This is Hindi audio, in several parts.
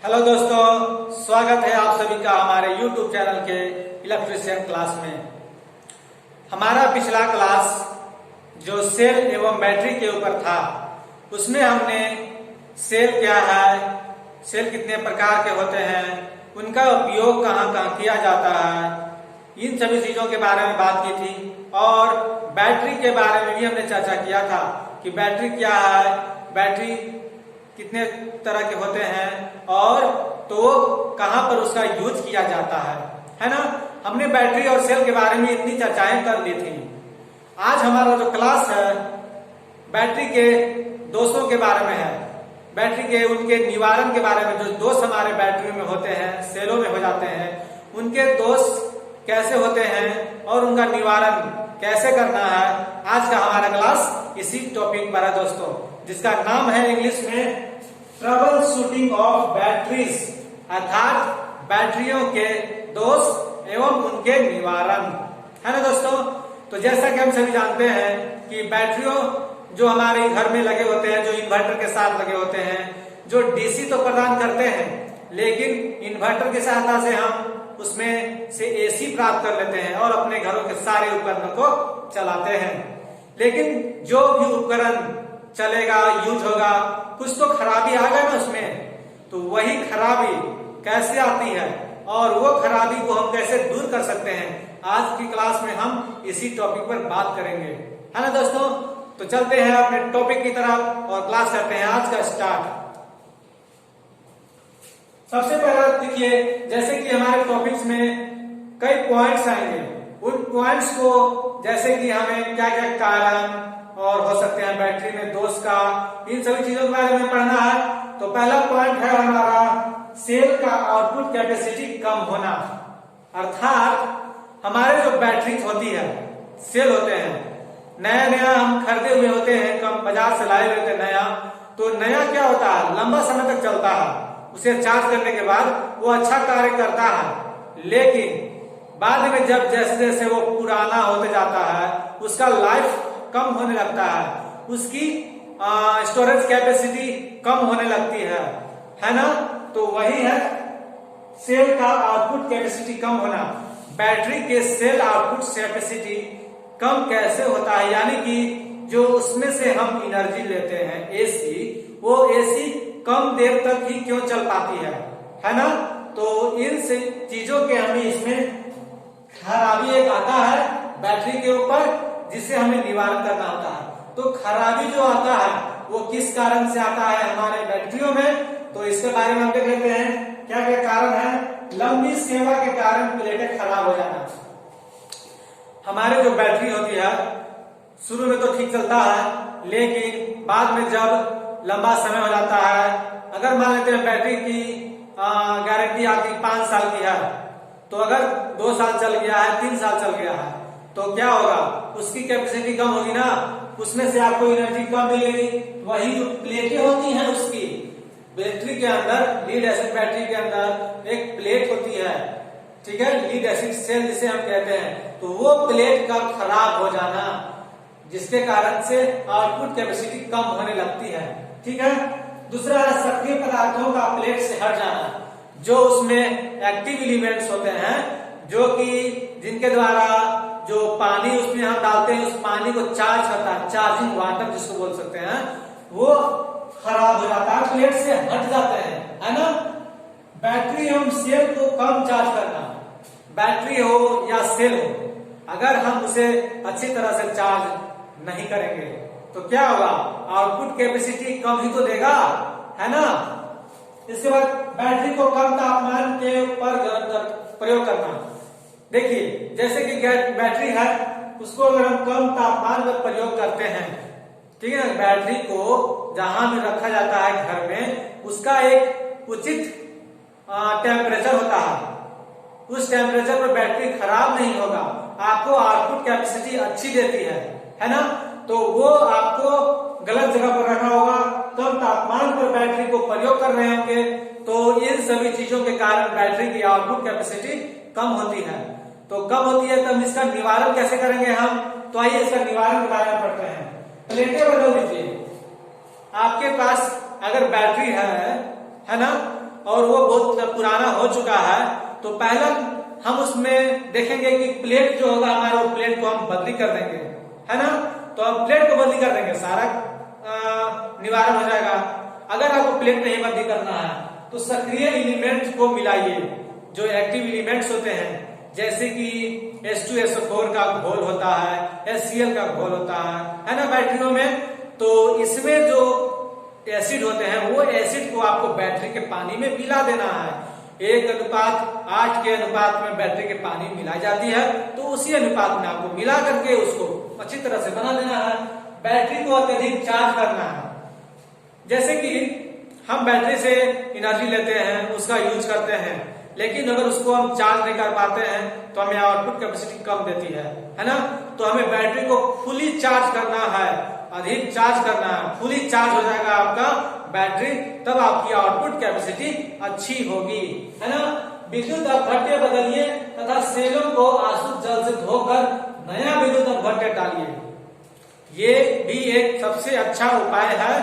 हेलो दोस्तों, स्वागत है आप सभी का हमारे YouTube चैनल के इलेक्ट्रीशियन क्लास में। हमारा पिछला क्लास जो सेल एवं बैटरी के ऊपर था, उसमें हमने सेल क्या है, सेल कितने प्रकार के होते हैं, उनका उपयोग कहाँ कहाँ किया जाता है, इन सभी चीजों के बारे में बात की थी। और बैटरी के बारे में भी हमने चर्चा किया था कि बैटरी क्या है, बैटरी कितने तरह के होते हैं और तो कहां पर उसका यूज किया जाता है ना। हमने बैटरी और सेल के बारे में इतनी चर्चाएं कर ली थी। आज हमारा जो क्लास है बैटरी के दोषों के बारे में है, बैटरी के उनके निवारण के बारे में। जो दोष हमारे बैटरी में होते हैं, सेलों में हो जाते हैं, उनके दोष कैसे होते हैं और उनका निवारण कैसे करना है। आज का हमारा क्लास इसी टॉपिक पर है दोस्तों, जिसका नाम है इंग्लिश में ट्रबल शूटिंग ऑफ बैटरीज, अर्थात बैटरियों के दोष एवं उनके निवारण, है ना दोस्तों। तो जैसा कि हम सभी जानते हैं कि बैटरियों जो हमारे घर में लगे होते हैं, जो इन्वर्टर के साथ लगे होते हैं, जो डीसी तो प्रदान करते हैं, लेकिन इन्वर्टर की सहायता से हम उसमें से एसी प्राप्त कर लेते हैं और अपने घरों के सारे उपकरणों को चलाते हैं। लेकिन जो भी उपकरण चलेगा, यूज होगा, कुछ तो खराबी आ गया ना उसमें, तो वही खराबी कैसे आती है और वो खराबी को हम कैसे दूर कर सकते हैं, आज की क्लास में हम इसी टॉपिक पर बात करेंगे, है ना दोस्तों। तो चलते हैं अपने टॉपिक की तरफ और क्लास करते हैं आज का स्टार्ट। सबसे पहला देखिए, जैसे कि हमारे टॉपिक्स में कई पॉइंट्स आएंगे, उन पॉइंट्स को जैसे कि हमें क्या क्या कारण और हो सकते हैं बैटरी में दोष का, इन सभी चीजों के बारे में पढ़ना है। तो पहला पॉइंट है हमारा सेल का आउटपुट कैपेसिटी कम होना, अर्थात हमारे जो बैटरी होती है, सेल होते हैं, नया नया हम खरीदे हुए होते हैं, कम बाजार से लाए हुए होते हैं नया। तो नया क्या होता है, लंबा समय तक चलता है, उसे चार्ज करने के बाद वो अच्छा कार्य करता है। लेकिन बाद में जब जैसे जैसे वो पुराना होते जाता है, उसका लाइफ कम होने लगता है, उसकी स्टोरेज कैपेसिटी कम होने लगती है ना। तो वही है सेल का आउटपुट कैपेसिटी कम होना। बैटरी के सेल आउटपुट कैपेसिटी कम कैसे होता है, यानी कि जो उसमें से हम एनर्जी लेते हैं एसी, वो एसी कम देर तक ही क्यों चल पाती है ना। तो इन से चीजों के हमें इसमें खराबी एक आता है बैटरी के ऊपर, जिससे हमें निवारण करना होता है। तो खराबी जो आता है वो किस कारण से आता है हमारे बैटरियों में, तो इसके बारे में हम देख लेते हैं क्या क्या कारण है। लंबी सेवा के कारण प्लेटें खराब हो जाना। हमारे जो बैटरी होती है शुरू में तो ठीक चलता है, लेकिन बाद में जब लंबा समय हो जाता है, अगर मान लेते हैं बैटरी की गारंटी आपकी 5 साल की है, तो अगर 2 साल चल गया है, 3 साल चल गया है, तो क्या होगा, उसकी कैपेसिटी कम होगी ना, उसमें से आपको एनर्जी कम मिलेगी। वही जो प्लेटें होती हैं उसकी बैटरी के अंदर, लीड एसिड बैटरी के अंदर एक प्लेट होती है, ठीक है, लीड एसिड सेल जिसे हम कहते हैं। तो वो प्लेट का खराब हो जाना, जिसके कारण से आउटपुट कैपेसिटी कम होने लगती है, ठीक है। दूसरा है सक्रिय पदार्थों का प्लेट से हट जाना। जो उसमें एक्टिव एलिमेंट्स होते हैं, जो कि जिनके द्वारा जो पानी उसमें हम डालते हैं, उस पानी को चार्ज करता है, चार्जिंग वाटर जिसको बोल सकते हैं, वो खराब हो जाता है, प्लेट से हट जाते हैं, है ना। बैटरी एवं सेल को कम चार्ज करना, बैटरी हो या सेल हो, अगर हम उसे अच्छी तरह से चार्ज नहीं करेंगे तो क्या होगा, आउटपुट कैपेसिटी कम ही तो देगा, है ना। इसके बाद बैटरी को कम तापमान के ऊपर प्रयोग करना। देखिए, जैसे कि बैटरी है, उसको अगर हम कम तापमान में प्रयोग करते हैं, ठीक है, बैटरी को जहां भी रखा जाता है घर में, उसका एक उचित टेम्परेचर होता है, उस टेम्परेचर पर बैटरी खराब नहीं होगा, आपको आउटपुट कैपेसिटी अच्छी देती है ना। तो वो आपको गलत जगह पर रखा होगा, कम तापमान पर बैटरी को प्रयोग कर रहे होंगे, तो इन सभी चीजों के कारण बैटरी की आउटपुट कैपेसिटी कम होती है। तो कम होती है, तब इसका निवारण कैसे करेंगे हम, तो आइए इसका निवारण के बारे में पढ़ते हैं। प्लेटें बदल दीजिए। आपके पास अगर बैटरी है ना, और वो बहुत पुराना हो चुका है, तो पहले हम उसमें देखेंगे कि प्लेट जो होगा हमारा, वो प्लेट को हम बदली कर देंगे, है ना। तो हम प्लेट को बदली कर देंगे, सारा निवारण हो जाएगा। अगर आपको प्लेट नहीं बदली करना है तो सक्रिय एलिमेंट को मिलाइए, जो एक्टिव एलिमेंट्स होते हैं, जैसे कि H2SO4 का घोल होता है, HCl का घोल होता है ना बैटरियों में। तो इसमें जो एसिड होते हैं वो एसिड को आपको बैटरी के पानी में मिला देना है। 1:8 के अनुपात में बैटरी के पानी मिलाई जाती है, तो उसी अनुपात में आपको मिला करके उसको अच्छी तरह से बना देना है। बैटरी को अत्यधिक चार्ज करना है, जैसे कि हम बैटरी से एनर्जी लेते हैं, उसका यूज करते हैं, लेकिन अगर उसको हम चार्ज नहीं कर पाते हैं तो हमें आउटपुट कैपेसिटी कम देती है ना। तो हमें बैटरी को फुली चार्ज करना है, अधिक चार्ज करना है। फुली चार्ज हो जाएगा आपका बैटरी, तब आपकी आउटपुट कैपेसिटी अच्छी होगी, है ना। विद्युत अपघट्य बदलिए तथा सेलों को आसुत जल से धोकर नया विद्युत अपघट्य डालिए। ये भी एक सबसे अच्छा उपाय है,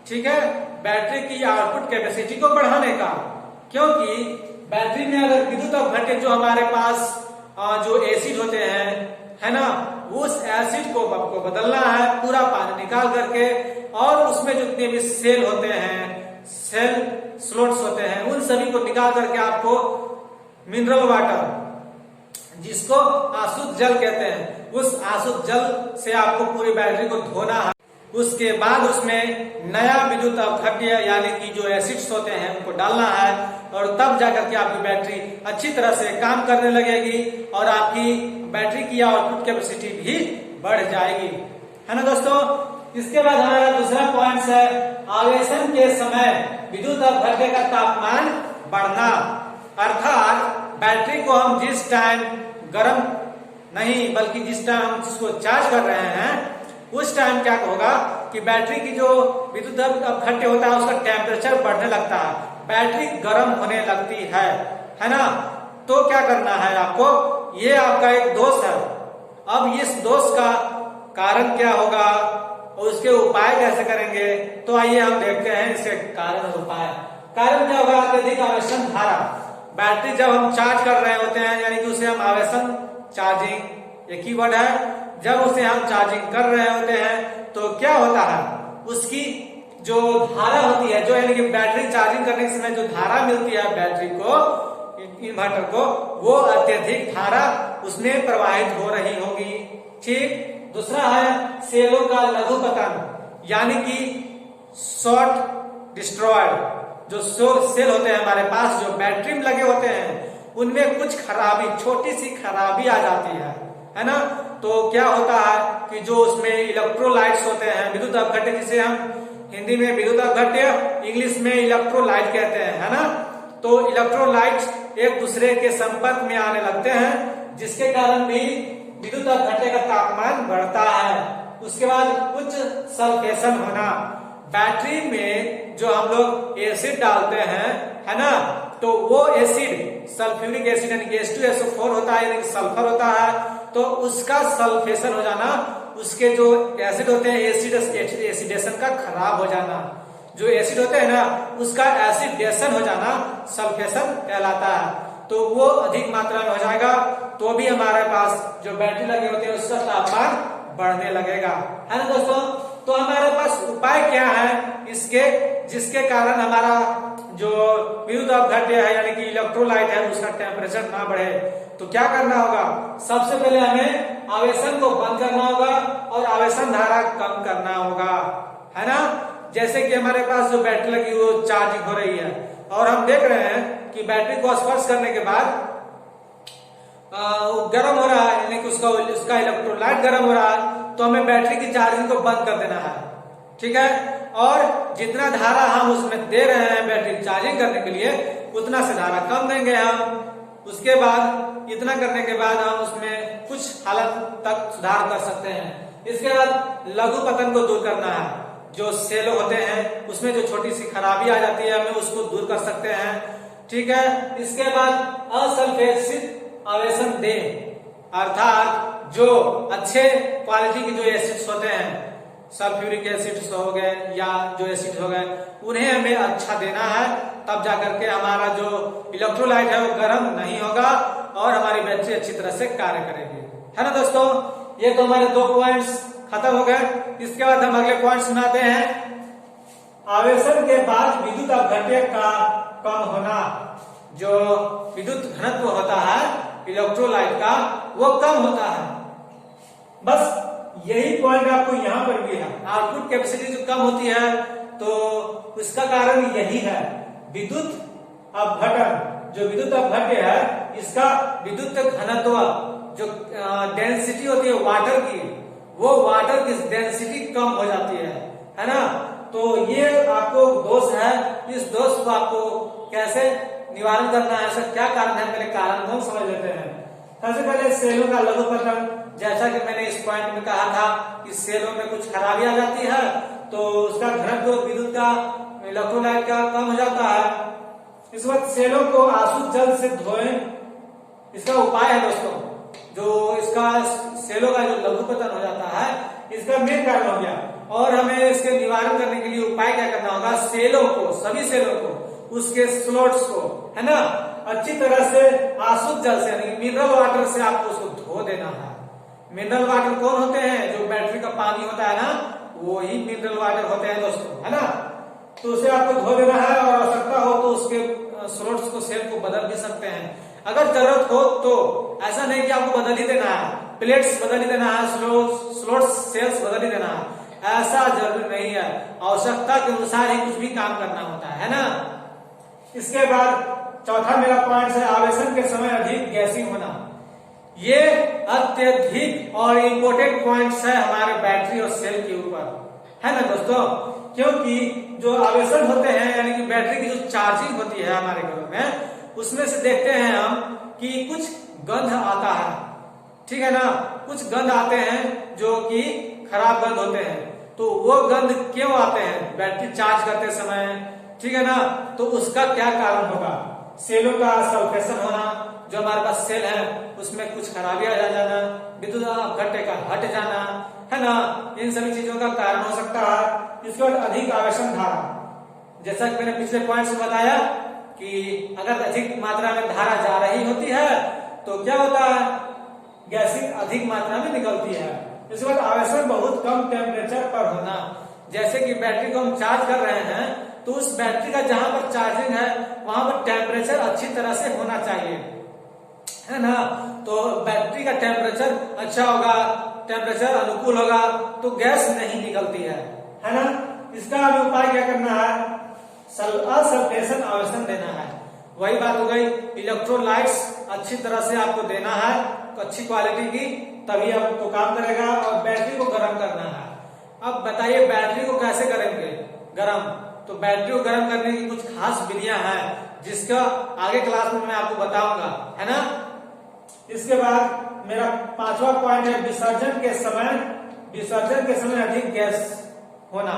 ठीक है, बैटरी की आउटपुट कैपेसिटी को बढ़ाने का। क्योंकि बैटरी में अगर विद्युत अपघट्य जो हमारे पास जो एसिड होते हैं, है ना, उस एसिड को आपको बदलना है, पूरा पानी निकाल करके, और उसमें जितने भी सेल होते हैं, सेल स्लोट्स होते हैं, उन सभी को निकाल करके आपको मिनरल वाटर, जिसको आसुत जल कहते हैं, उस आसुत जल से आपको पूरी बैटरी को धोना है। उसके बाद उसमें नया विद्युत अपघट्य यानी कि जो एसिड्स होते हैं उनको डालना है, और तब जाकर के आपकी बैटरी अच्छी तरह से काम करने लगेगी और आपकी बैटरी की आउटपुट कैपेसिटी भी बढ़ जाएगी, है ना दोस्तों। इसके बाद हमारा दूसरा पॉइंट है आवेशन के समय विद्युत अपघट्य का तापमान बढ़ना। अर्थात बैटरी को हम जिस टाइम गर्म नहीं बल्कि जिस टाइम हम इसको चार्ज कर रहे हैं, उस टाइम क्या होगा कि बैटरी की जो विद्युत अपघट्य होता है उसका टेम्परेचर बढ़ने लगता है, बैटरी गर्म होने लगती है ना। तो क्या करना है आपको, ये आपका एक दोष है। अब इस दोष का कारण क्या होगा और उसके उपाय कैसे करेंगे, तो आइए हम देखते हैं इसके कारण और उपाय। कारण क्या होगा, अत्यधिक आवेशन धारा। बैटरी जब हम चार्ज कर रहे होते हैं, यानी कि उसे हम आवेशन चार्जिंग, एक ही वर्ड है, जब उसे हम चार्जिंग कर रहे होते हैं तो क्या होता है, उसकी जो धारा होती है, जो यानी कि बैटरी चार्जिंग करने के समय जो धारा मिलती है बैटरी को, इन्वर्टर को, वो अत्यधिक धारा उसमें प्रवाहित हो रही होगी, ठीक। दूसरा है सेलों का लघुपतन, यानी कि शॉर्ट डिस्ट्रॉयड। जो सेल होते हैं हमारे पास, जो बैटरी में लगे होते हैं, उनमें कुछ खराबी, छोटी सी खराबी आ जाती है ना। तो क्या होता है कि जो उसमें इलेक्ट्रोलाइट्स होते हैं, विद्युत अपघट्य, जिसे हम हिंदी में विद्युत अपघट्य, इंग्लिश में इलेक्ट्रोलाइट कहते हैं, है ना। तो इलेक्ट्रोलाइट एक दूसरे के संपर्क में आने लगते हैं, जिसके कारण भी विद्युत अपघट्य का तापमान बढ़ता है। उसके बाद उच्च सल्फेशन होना। बैटरी में जो हम लोग एसिड डालते हैं, है ना, तो वो एसिड सल्फ्यूरिक एसिड यानी कि H2SO4 होता है, यानी कि सल्फर होता है, तो उसका सल्फेशन हो जाना, उसके जो एसिड होते हैं एसिडेशन का खराब हो जाना, जो एसिड होते हैं ना उसका एसिडेशन हो जाना सल्फेशन कहलाता है। तो वो अधिक मात्रा में हो जाएगा, तो भी हमारे पास जो बैटरी लगे होते हैं उसका तापमान बढ़ने लगेगा, है ना दोस्तों। तो हमारे पास उपाय क्या है इसके, जिसके कारण हमारा जो विद्युत अपघट्य है यानी कि इलेक्ट्रोलाइट है उसका टेम्परेचर ना बढ़े। तो क्या करना होगा, सबसे पहले हमें आवेशन को बंद करना होगा और आवेशन धारा कम करना होगा, है ना। जैसे कि हमारे पास जो बैटरी लगी वो चार्जिंग हो रही है और हम देख रहे हैं कि बैटरी को स्पर्श करने के बाद गर्म हो रहा है, यानी कि उसका इलेक्ट्रोलाइट गर्म हो रहा है, तो हमें बैटरी की चार्जिंग को बंद कर देना है, ठीक है। और जितना धारा हम उसमें दे रहे हैं बैटरी चार्जिंग करने के लिए, उतना से धारा कम देंगे हम। उसके बाद इतना करने के बाद हम उसमें कुछ हालत तक सुधार कर सकते हैं। इसके बाद लघु पतन को दूर करना है, जो सेल होते हैं उसमें जो छोटी सी खराबी आ जाती है हमें उसको दूर कर सकते हैं, ठीक है। इसके बाद असल्फेशित आवेशन दें, अर्थात जो अच्छे क्वालिटी के जो एसिड्स होते हैं सल्फ्यूरिक एसिड्स हो गए या जो एसिड हो गए, उन्हें हमें अच्छा देना है, तब जाकर के हमारा जो इलेक्ट्रोलाइट है वो गर्म नहीं होगा और हमारी बैटरी अच्छी तरह से कार्य करेगी। है ना दोस्तों, ये तो हमारे 2 पॉइंट्स खत्म हो गए। इसके बाद हम अगले पॉइंट सुनाते हैं। आवेशन के बाद विद्युत अपघट्य का कम होना। जो विद्युत घनत्व होता है इलेक्ट्रोलाइट का वो कम होता है। बस यही पॉइंट आपको यहाँ पर भी है। आउटपुट कैपेसिटी जो कम होती है तो उसका कारण यही है विद्युत अपघटन। जो विद्युत अपघट्य है इसका विद्युत घनत्व जो डेंसिटी होती है वाटर की, वो वाटर की डेंसिटी कम हो जाती है ना। तो ये आपको दोष है, इस दोष को आपको कैसे निवारण करना है, ऐसा क्या कारण है, मेरे कारण को हम समझ लेते हैं। सबसे पहले सेलों का लघुपतन। जैसा कि मैंने इस पॉइंट में कहा था कि सेलों में कुछ खराबी आ जाती है तो उसका घनत्व विद्युत का इलेक्ट्रोलाइट का कम हो जाता है। इस वक्त सेलों को आसुत जल से धोएं। इसका उपाय है दोस्तों, जो इसका सेलों का जो लघुपतन हो जाता है इसका मेन कारण हो गया। और हमें इसके निवारण करने के लिए उपाय क्या करना होगा, सेलों को, सभी सेलों को, उसके स्लॉट्स को, है ना, अच्छी तरह से आसुत जल से यानी मिनरल वाटर से आपको उसको धो देना है। मिनरल वाटर कौन होते हैं, जो बैटरी का पानी होता है ना, वो ही मिनरल वाटर होते हैं दोस्तों, है ना। तो उसे आपको धो देना है और आवश्यकता हो तो उसके स्लॉट्स को, सेल को बदल भी सकते हैं अगर जरूरत हो तो। ऐसा नहीं कि आपको बदल ही देना है, प्लेट्स बदल ही देना है, स्लॉट्स सेल्स बदल ही देना है, ऐसा जरूरी नहीं है। आवश्यकता के अनुसार ही कुछ भी काम करना होता है ना। इसके बाद चौथा मेरा पॉइंट है आवेशन के समय अधिक गैसिंग होना। ये अत्यधिक और इम्पोर्टेंट पॉइंट्स है हमारे बैटरी और सेल के ऊपर, है ना दोस्तों। क्योंकि जो आवेशन होते हैं यानी कि बैटरी की जो चार्जिंग होती है हमारे घरों में, उसमें से देखते हैं हम कि कुछ गंध आता है, ठीक है ना। कुछ गंध आते हैं जो कि खराब गंध होते हैं। तो वो गंध क्यों आते हैं, बैटरी चार्ज करते समय, ठीक है ना। तो उसका क्या कारण होगा, सेलों का सल्फेशन होना, जो हमारे पास सेल है उसमें कुछ खराबियां आ जाना, विद्युत अपघट्य का हट जाना, है ना, इन सभी चीजों का कारण हो सकता है। इसके बाद अधिक आवेशन धारा। जैसा कि मैंने पिछले पॉइंट से बताया कि अगर अधिक मात्रा में धारा जा रही होती है तो क्या होता है, गैसिंग अधिक मात्रा में निकलती है। इसके बाद आवेशन बहुत कम टेम्परेचर पर होना। जैसे कि बैटरी को हम चार्ज कर रहे हैं तो उस बैटरी का जहां पर चार्जिंग है वहां पर टेम्परेचर अच्छी तरह से होना चाहिए, है ना। तो बैटरी का टेम्परेचर अच्छा होगा, टेम्परेचर अनुकूल होगा तो गैस नहीं निकलती है ना। इसका हमें उपाय क्या करना है, असल्फेशन आवेशन देना है। वही बात हो गई, इलेक्ट्रोलाइट्स अच्छी तरह से आपको देना है, तो अच्छी क्वालिटी की, तभी आपको काम करेगा। और बैटरी को गर्म करना है। अब बताइए बैटरी को कैसे करेंगे गर्म, तो बैटरी को गर्म करने की कुछ खास विधियां हैं जिसका आगे क्लास में मैं आपको बताऊंगा, है ना। इसके बाद मेरा पांचवा पॉइंट है विसर्जन के समय अधिक गैस होना।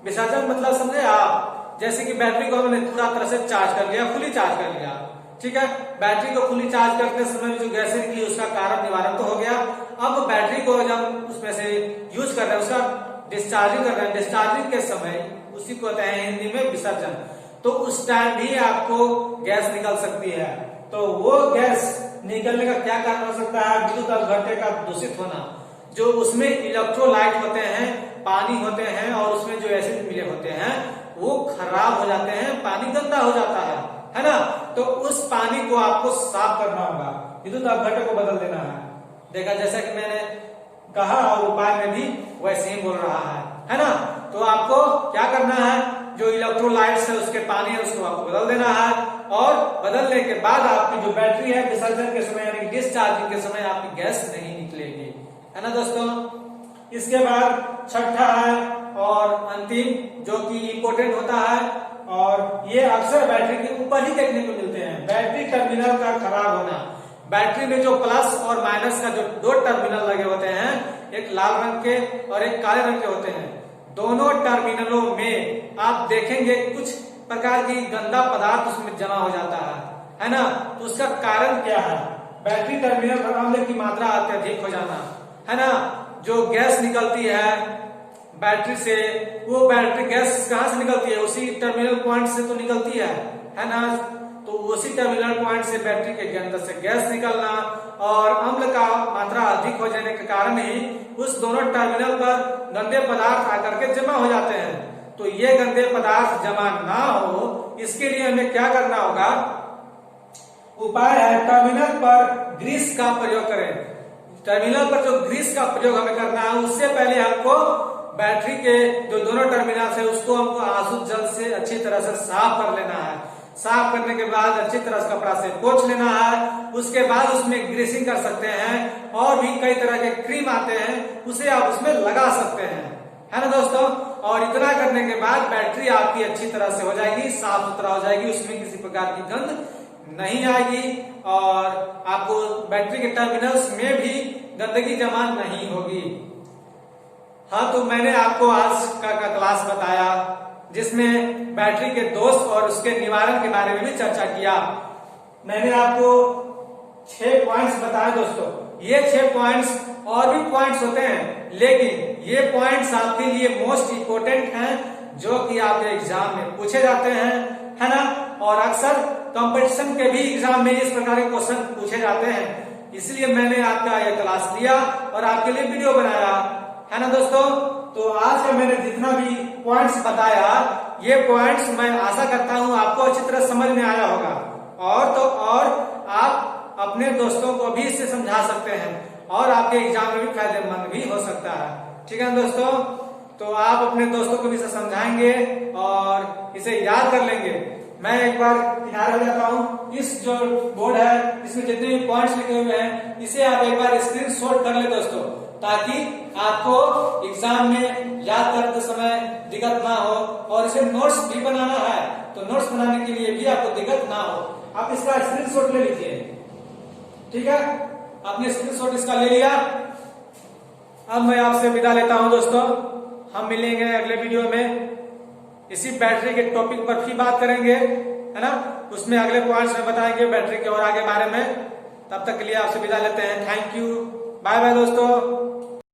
विसर्जन मतलब समझे आप, जैसे कि बैटरी को हमने पूरा तरह से चार्ज कर लिया, फुली चार्ज कर लिया, ठीक है। बैटरी को फुली चार्ज करते समय जो गैसें निकली उसका कारण निवारण तो हो गया। अब बैटरी को जब उसमें से यूज कर रहे हैं, उसका डिस्चार्जिंग कर रहे हैं, डिस्चार्जिंग के समय उसी को कहते हैं हिंदी में विसर्जन। तो उस टाइम भी आपको गैस निकल सकती है। तो वो गैस निकलने का क्या कारण हो सकता है, विद्युत अपघट्य का दूषित होना। जो उसमें इलेक्ट्रोलाइट होते हैं, पानी होते हैं और उसमें जो एसिड मिले होते हैं वो खराब हो जाते हैं, पानी गंदा हो जाता है ना। तो उस पानी को आपको साफ करना होगा, विद्युत अपघट्य को बदल देना है। देखा, जैसा कि मैंने कहा और उपाय में भी वैसे ही बोल रहा है ना। तो आपको क्या करना है, जो इलेक्ट्रोलाइट्स है उसके पानी है उसको आपको बदल देना है। और बदलने के बाद आपकी जो बैटरी है विसर्जन के समय यानी डिस्चार्जिंग के समय आपकी गैस नहीं निकलेगी, है ना दोस्तों। इसके बाद छठा है और अंतिम जो कि इम्पोर्टेंट होता है, और ये अक्सर बैटरी के ऊपर ही देखने को मिलते हैं, बैटरी टर्मिनल का खराब होना। बैटरी में जो प्लस और माइनस का जो 2 टर्मिनल लगे होते हैं, एक लाल रंग के और एक काले रंग के होते हैं, दोनों टर्मिनलों में आप देखेंगे कुछ प्रकार की गंदा पदार्थ उसमें जमा हो जाता है ना। तो उसका कारण क्या है, बैटरी टर्मिनल पर अम्ल की मात्रा अत्यधिक हो जाना, है ना। जो गैस निकलती है बैटरी से, वो बैटरी गैस कहाँ से निकलती है, उसी टर्मिनल पॉइंट से तो निकलती है ना। तो उसी टर्मिनल पॉइंट से बैटरी के अंदर से गैस निकलना और अम्ल का मात्रा अधिक हो जाने के कारण ही उस दोनों टर्मिनल पर गंदे पदार्थ आकर के जमा हो जाते हैं। तो ये गंदे पदार्थ जमा ना हो, इसके लिए हमें क्या करना होगा, उपाय है टर्मिनल पर ग्रीस का प्रयोग करें। टर्मिनल पर जो ग्रीस का प्रयोग हमें करना है, उससे पहले हमको बैटरी के जो दोनों टर्मिनल है उसको हमको आसुत जल से अच्छी तरह से साफ कर लेना है। साफ करने के बाद अच्छी तरह से कपड़ा से पोंछ लेना है। उसके बाद उसमें ग्रीसिंग कर सकते हैं और भी कई तरह के क्रीम आते हैं, उसे आप उसमें लगा सकते हैं, है ना दोस्तों। और इतना करने के बाद बैटरी आपकी अच्छी तरह से हो जाएगी, साफ सुथरा हो जाएगी, उसमें किसी प्रकार की गंध नहीं आएगी और आपको बैटरी के टर्मिनल्स में भी गंदगी जमा नहीं होगी। हाँ, तो मैंने आपको आज का क्लास बताया जिसमें बैटरी के दोष और उसके निवारण के बारे में भी चर्चा किया। मैंने आपको 6 पॉइंट्स बताए दोस्तों। ये 6 पॉइंट्स और भी पॉइंट्स होते हैं, लेकिन ये पॉइंट्स आपके लिए मोस्ट इंपोर्टेंट हैं जो कि आपके एग्जाम में पूछे जाते हैं, है ना। और अक्सर कंपटीशन के भी एग्जाम में इस प्रकार के क्वेश्चन पूछे जाते हैं, इसलिए मैंने आपका ये क्लास लिया और आपके लिए वीडियो बनाया, है ना दोस्तों। तो आज का मैंने जितना भी पॉइंट्स बताया, ये पॉइंट्स मैं आशा करता हूं आपको अच्छी तरह समझ में आया होगा और आप अपने दोस्तों को भी इससे समझा सकते हैं और आपके एग्जाम में भी फायदेमंद भी हो सकता है, ठीक है दोस्तों। तो आप अपने दोस्तों को भी इसे समझाएंगे और इसे याद कर लेंगे। मैं एक बार किनारे हो जाता हूँ। इस जो बोर्ड है इसमें जितने भी पॉइंट्स लिखे हुए हैं, इसे आप एक बार स्क्रीनशॉट कर ले दोस्तों, ताकि आपको एग्जाम में याद करते समय दिक्कत ना हो। और इसे नोट्स भी बनाना है, तो नोट्स बनाने के लिए भी आपको दिक्कत ना हो। आप इसका स्क्रीनशॉट ले लीजिए, ठीक है। आपने स्क्रीनशॉट इसका ले लिया। अब मैं आपसे विदा लेता हूं दोस्तों। हम मिलेंगे अगले वीडियो में, इसी बैटरी के टॉपिक पर भी बात करेंगे, है ना। उसमें अगले पॉइंट्स में बताएंगे बैटरी के और आगे बारे में। तब तक के लिए आपसे विदा लेते हैं। थैंक यू, बाय बाय दोस्तों।